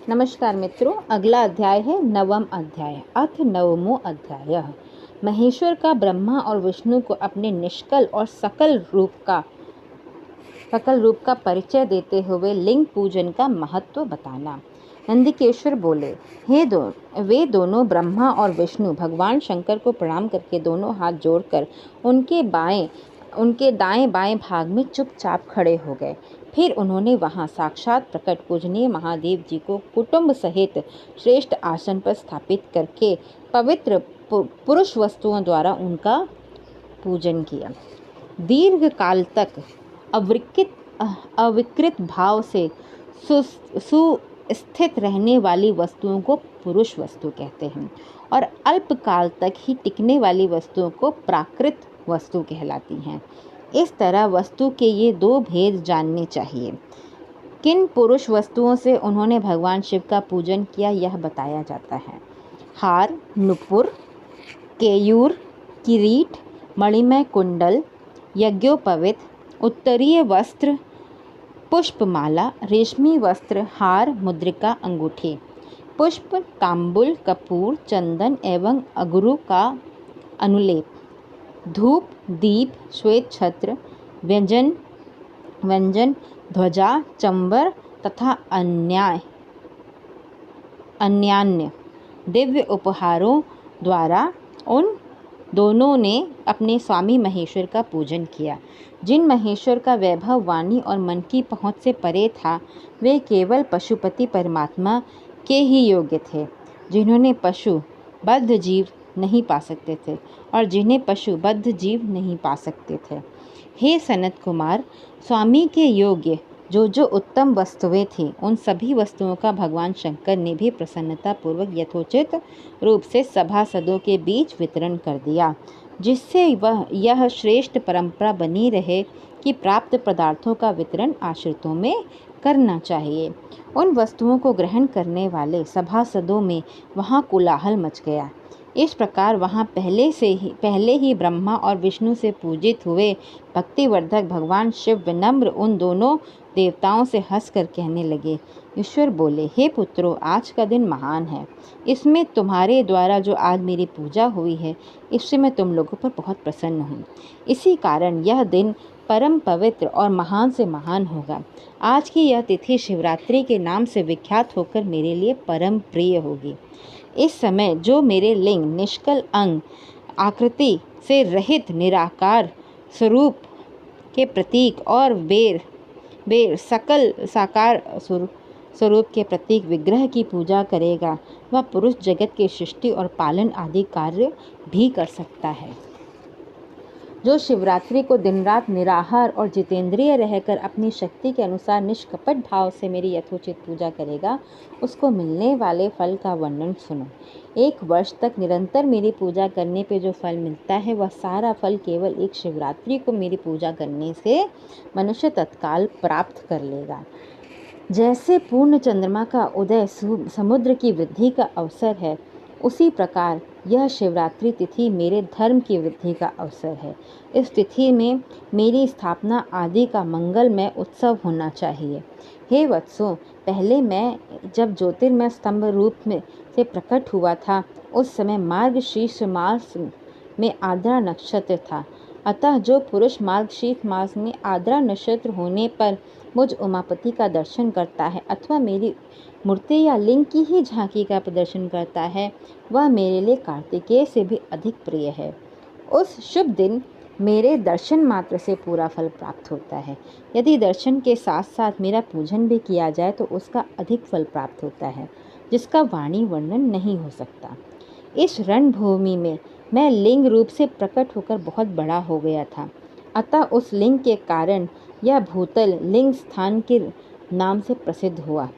नमस्कार मित्रों, अगला अध्याय है नवम अध्याय। अथ नवमो अध्याय। महेश्वर का ब्रह्मा और विष्णु को अपने निष्कल और सकल रूप का परिचय देते हुए लिंग पूजन का महत्व बताना। नंदिकेश्वर बोले, वे दोनों ब्रह्मा और विष्णु भगवान शंकर को प्रणाम करके दोनों हाथ जोड़कर उनके दाएं बाएं भाग में चुपचाप खड़े हो गए। फिर उन्होंने वहां साक्षात प्रकट पूजनीय महादेव जी को कुटुंब सहित श्रेष्ठ आसन पर स्थापित करके पवित्र पुरुष वस्तुओं द्वारा उनका पूजन किया। दीर्घ काल तक अविकृत भाव से सुस्थित रहने वाली वस्तुओं को पुरुष वस्तु कहते हैं और अल्प काल तक ही टिकने वाली वस्तुओं को प्राकृत वस्तु कहलाती हैं। इस तरह वस्तु के ये दो भेद जानने चाहिए। किन पुरुष वस्तुओं से उन्होंने भगवान शिव का पूजन किया यह बताया जाता है। हार, नुपुर, केयूर, किरीट, मणिमय कुंडल, यज्ञोपवीत, उत्तरीय वस्त्र, पुष्पमाला, रेशमी वस्त्र, हार, मुद्रिका, अंगूठी, पुष्प, तांबुल, कपूर, चंदन एवं अगरू का अनुलेप, धूप, दीप, श्वेत छत्र, व्यंजन, ध्वजा, चंबर तथा अन्यान्य दिव्य उपहारों द्वारा उन दोनों ने अपने स्वामी महेश्वर का पूजन किया। जिन महेश्वर का वैभव वाणी और मन की पहुँच से परे था, वे केवल पशुपति परमात्मा के ही योग्य थे, जिन्होंने पशु बद्ध जीव नहीं पा सकते थे और जिन्हें पशु बद्ध जीव नहीं पा सकते थे। हे सनत कुमार, स्वामी के योग्य जो उत्तम वस्तुएं थीं, उन सभी वस्तुओं का भगवान शंकर ने भी प्रसन्नतापूर्वक यथोचित रूप से सभासदों के बीच वितरण कर दिया, जिससे यह श्रेष्ठ परंपरा बनी रहे कि प्राप्त पदार्थों का वितरण आश्रितों में करना चाहिए। उन वस्तुओं को ग्रहण करने वाले सभासदों में वहाँ कोलाहल मच गया। इस प्रकार वहाँ पहले ही ब्रह्मा और विष्णु से पूजित हुए भक्तिवर्धक भगवान शिव विनम्र उन दोनों देवताओं से हंसकर कहने लगे। ईश्वर बोले, हे पुत्रों, आज का दिन महान है। इसमें तुम्हारे द्वारा जो आज मेरी पूजा हुई है, इससे मैं तुम लोगों पर बहुत प्रसन्न हूँ। इसी कारण यह दिन परम पवित्र और महान से महान होगा। आज की यह तिथि शिवरात्रि के नाम से विख्यात होकर मेरे लिए परम प्रिय होगी। इस समय जो मेरे लिंग, निष्कल अंग, आकृति से रहित निराकार स्वरूप के प्रतीक और बेर सकल साकार स्वरूप के प्रतीक विग्रह की पूजा करेगा, वह पुरुष जगत के सृष्टि और पालन आदि कार्य भी कर सकता है। जो शिवरात्रि को दिन रात निराहार और जितेंद्रिय रहकर अपनी शक्ति के अनुसार निष्कपट भाव से मेरी यथोचित पूजा करेगा, उसको मिलने वाले फल का वर्णन सुनो। 1 वर्ष तक निरंतर मेरी पूजा करने पे जो फल मिलता है, वह सारा फल केवल एक शिवरात्रि को मेरी पूजा करने से मनुष्य तत्काल प्राप्त कर लेगा। जैसे पूर्ण चंद्रमा का उदय समुद्र की वृद्धि का अवसर है, उसी प्रकार यह शिवरात्रि तिथि मेरे धर्म की वृद्धि का अवसर है। इस तिथि में मेरी स्थापना आदि का मंगलमय उत्सव होना चाहिए। हे वत्सों, पहले मैं जब ज्योतिर्मय स्तंभ रूप में से प्रकट हुआ था, उस समय मार्गशीर्ष मास में आर्द्रा नक्षत्र था। अतः जो पुरुष मार्गशीर्ष मास में आर्द्रा नक्षत्र होने पर मुझ उमापति का दर्शन करता है अथवा मेरी मूर्ति या लिंग की ही झांकी का प्रदर्शन करता है, वह मेरे लिए कार्तिकेय से भी अधिक प्रिय है। उस शुभ दिन मेरे दर्शन मात्र से पूरा फल प्राप्त होता है। यदि दर्शन के साथ साथ मेरा पूजन भी किया जाए तो उसका अधिक फल प्राप्त होता है, जिसका वाणी वर्णन नहीं हो सकता। इस रणभूमि में मैं लिंग रूप से प्रकट होकर बहुत बड़ा हो गया था, अतः उस लिंग के कारण यह भूतल लिंग स्थान के नाम से प्रसिद्ध हुआ।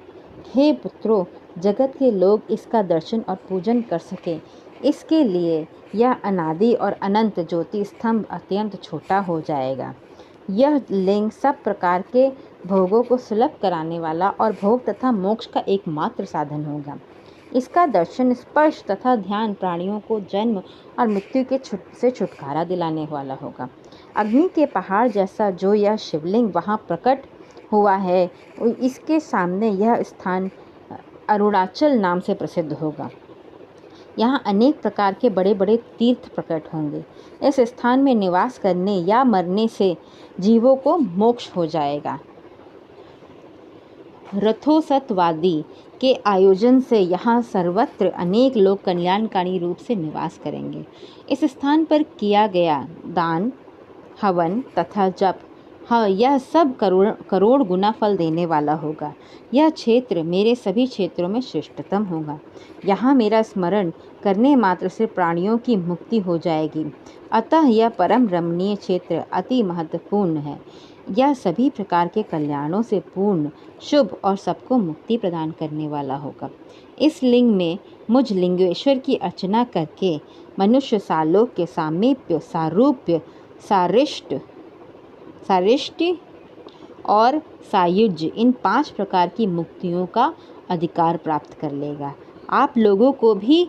हे पुत्रों, जगत के लोग इसका दर्शन और पूजन कर सकें, इसके लिए यह अनादि और अनंत ज्योति स्तंभ अत्यंत छोटा हो जाएगा। यह लिंग सब प्रकार के भोगों को सुलभ कराने वाला और भोग तथा मोक्ष का एकमात्र साधन होगा। इसका दर्शन, स्पर्श तथा ध्यान प्राणियों को जन्म और मृत्यु से छुटकारा दिलाने वाला होगा। अग्नि के पहाड़ जैसा जो यह शिवलिंग वहाँ प्रकट हुआ है, इसके सामने यह स्थान अरुणाचल नाम से प्रसिद्ध होगा। यहाँ अनेक प्रकार के बड़े बड़े तीर्थ प्रकट होंगे। इस स्थान में निवास करने या मरने से जीवों को मोक्ष हो जाएगा। रथोत्सववादी के आयोजन से यहाँ सर्वत्र अनेक लोग कल्याणकारी रूप से निवास करेंगे। इस स्थान पर किया गया दान, हवन तथा जप, यह सब करोड़ गुना फल देने वाला होगा। यह क्षेत्र मेरे सभी क्षेत्रों में श्रेष्ठतम होगा। यहाँ मेरा स्मरण करने मात्र से प्राणियों की मुक्ति हो जाएगी। अतः यह परम रमणीय क्षेत्र अति महत्वपूर्ण है। यह सभी प्रकार के कल्याणों से पूर्ण, शुभ और सबको मुक्ति प्रदान करने वाला होगा। इस लिंग में मुझ लिंगेश्वर की अर्चना करके मनुष्य सालोक के सामीप्य, सारूप्य, सारिष्टि और सायुज्य, इन 5 प्रकार की मुक्तियों का अधिकार प्राप्त कर लेगा। आप लोगों को भी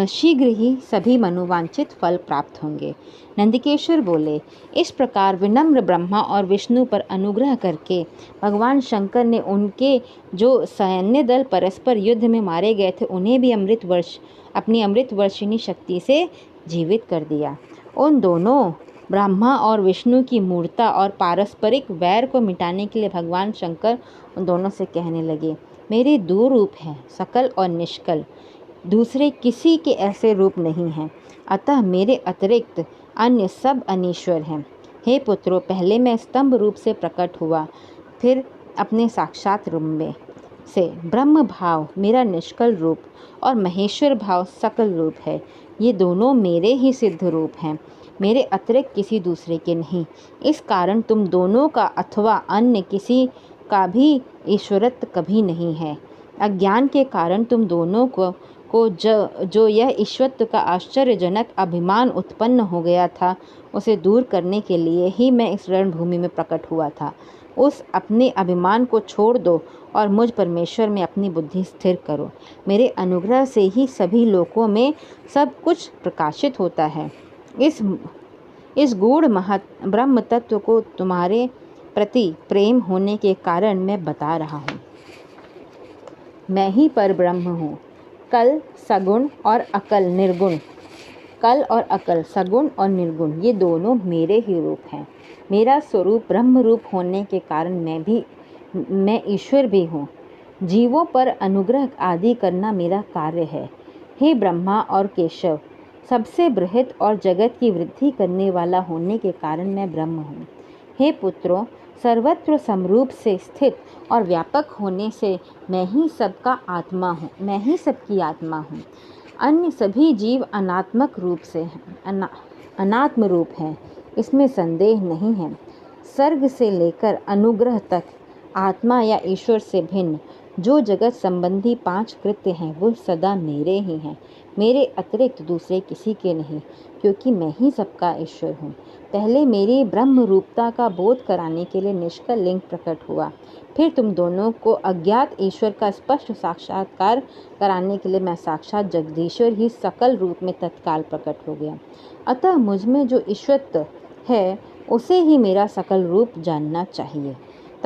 शीघ्र ही सभी मनोवांछित फल प्राप्त होंगे। नंदिकेश्वर बोले, इस प्रकार विनम्र ब्रह्मा और विष्णु पर अनुग्रह करके भगवान शंकर ने उनके जो सैन्य दल परस्पर युद्ध में मारे गए थे उन्हें भी अपनी अमृत वर्षिणी शक्ति से जीवित कर दिया। उन दोनों ब्रह्मा और विष्णु की मूर्ता और पारस्परिक वैर को मिटाने के लिए भगवान शंकर उन दोनों से कहने लगे, मेरे 2 रूप हैं, सकल और निष्कल। दूसरे किसी के ऐसे रूप नहीं हैं। अतः मेरे अतिरिक्त अन्य सब अनीश्वर हैं। हे पुत्रों, पहले मैं स्तंभ रूप से प्रकट हुआ, फिर अपने साक्षात रूप में से ब्रह्म भाव मेरा निष्कल रूप और महेश्वर भाव सकल रूप है। ये दोनों मेरे ही सिद्ध रूप हैं, मेरे अतिरिक्त किसी दूसरे के नहीं। इस कारण तुम दोनों का अथवा अन्य किसी का भी ईश्वरत्व कभी नहीं है। अज्ञान के कारण तुम दोनों को जो यह ईश्वरत्व का आश्चर्यजनक अभिमान उत्पन्न हो गया था, उसे दूर करने के लिए ही मैं इस रणभूमि में प्रकट हुआ था। उस अपने अभिमान को छोड़ दो और मुझ परमेश्वर में अपनी बुद्धि स्थिर करो। मेरे अनुग्रह से ही सभी लोकों में सब कुछ प्रकाशित होता है। इस गूढ़ ब्रह्म तत्व को तुम्हारे प्रति प्रेम होने के कारण मैं बता रहा हूँ। मैं ही पर ब्रह्म हूँ। कल सगुण और अकल निर्गुण, कल और अकल सगुण और निर्गुण, ये दोनों मेरे ही रूप हैं। मेरा स्वरूप ब्रह्म रूप होने के कारण मैं ईश्वर भी हूँ। जीवों पर अनुग्रह आदि करना मेरा कार्य है। हे ब्रह्मा और केशव, सबसे बृहत और जगत की वृद्धि करने वाला होने के कारण मैं ब्रह्म हूँ। हे पुत्रों, सर्वत्र समरूप से स्थित और व्यापक होने से मैं ही सबका आत्मा हूँ, मैं ही सबकी आत्मा हूँ। अन्य सभी जीव अनात्मक रूप से अनात्म रूप हैं, इसमें संदेह नहीं है। सर्ग से लेकर अनुग्रह तक आत्मा या ईश्वर से भिन्न जो जगत संबंधी 5 कृत्य हैं, वो सदा मेरे ही हैं, मेरे अतिरिक्त दूसरे किसी के नहीं, क्योंकि मैं ही सबका ईश्वर हूँ। पहले मेरी ब्रह्म रूपता का बोध कराने के लिए निष्कल लिंग प्रकट हुआ, फिर तुम दोनों को अज्ञात ईश्वर का स्पष्ट साक्षात्कार कराने के लिए मैं साक्षात जगदीश्वर ही सकल रूप में तत्काल प्रकट हो गया। अतः मुझ में जो ईश्वरत्व है उसे ही मेरा सकल रूप जानना चाहिए,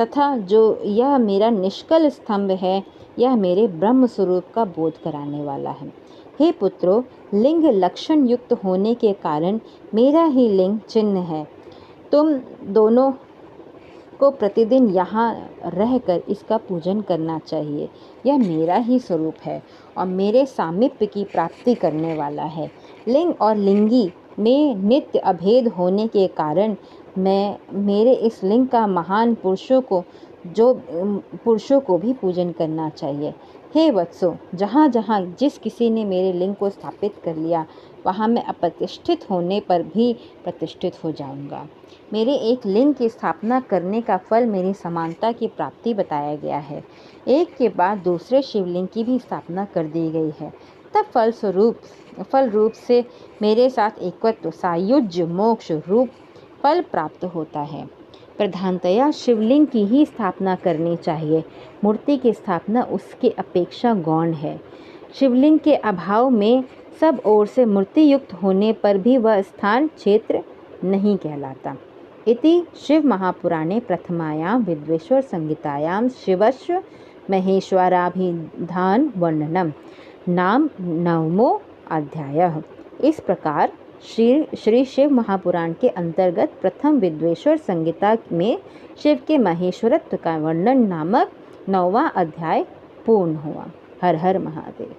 तथा जो यह मेरा निष्कल स्तंभ है, यह मेरे ब्रह्म स्वरूप का बोध कराने वाला है। हे पुत्रों, लिंग लक्षण युक्त होने के कारण मेरा ही लिंग चिन्ह है। तुम दोनों को प्रतिदिन यहाँ रहकर इसका पूजन करना चाहिए। यह मेरा ही स्वरूप है और मेरे सामीप्य की प्राप्ति करने वाला है। लिंग और लिंगी में नित्य अभेद होने के कारण मेरे इस लिंग का महान पुरुषों को भी पूजन करना चाहिए। हे वत्सो, जहाँ जहाँ जिस किसी ने मेरे लिंग को स्थापित कर लिया, वहाँ मैं अप्रतिष्ठित होने पर भी प्रतिष्ठित हो जाऊँगा। मेरे एक लिंग की स्थापना करने का फल मेरी समानता की प्राप्ति बताया गया है। एक के बाद दूसरे शिवलिंग की भी स्थापना कर दी गई है। तब फल रूप से मेरे साथ एकत्व, सायुज्य, मोक्ष रूप फल प्राप्त होता है। प्रधानतया शिवलिंग की ही स्थापना करनी चाहिए। मूर्ति की स्थापना उसके अपेक्षा गौण है। शिवलिंग के अभाव में सब ओर से मूर्ति युक्त होने पर भी वह स्थान क्षेत्र नहीं कहलाता। इति शिव महापुराणे प्रथमायां विद्वेश्वर संहितायां शिवस्य महेश्वराभिधान वर्णनम नाम 9वां अध्याय। इस प्रकार श्री शिव महापुराण के अंतर्गत प्रथम विद्वेश्वर संहिता में शिव के महेश्वरत्व का वर्णन नामक 9वां अध्याय पूर्ण हुआ। हर हर महादेव।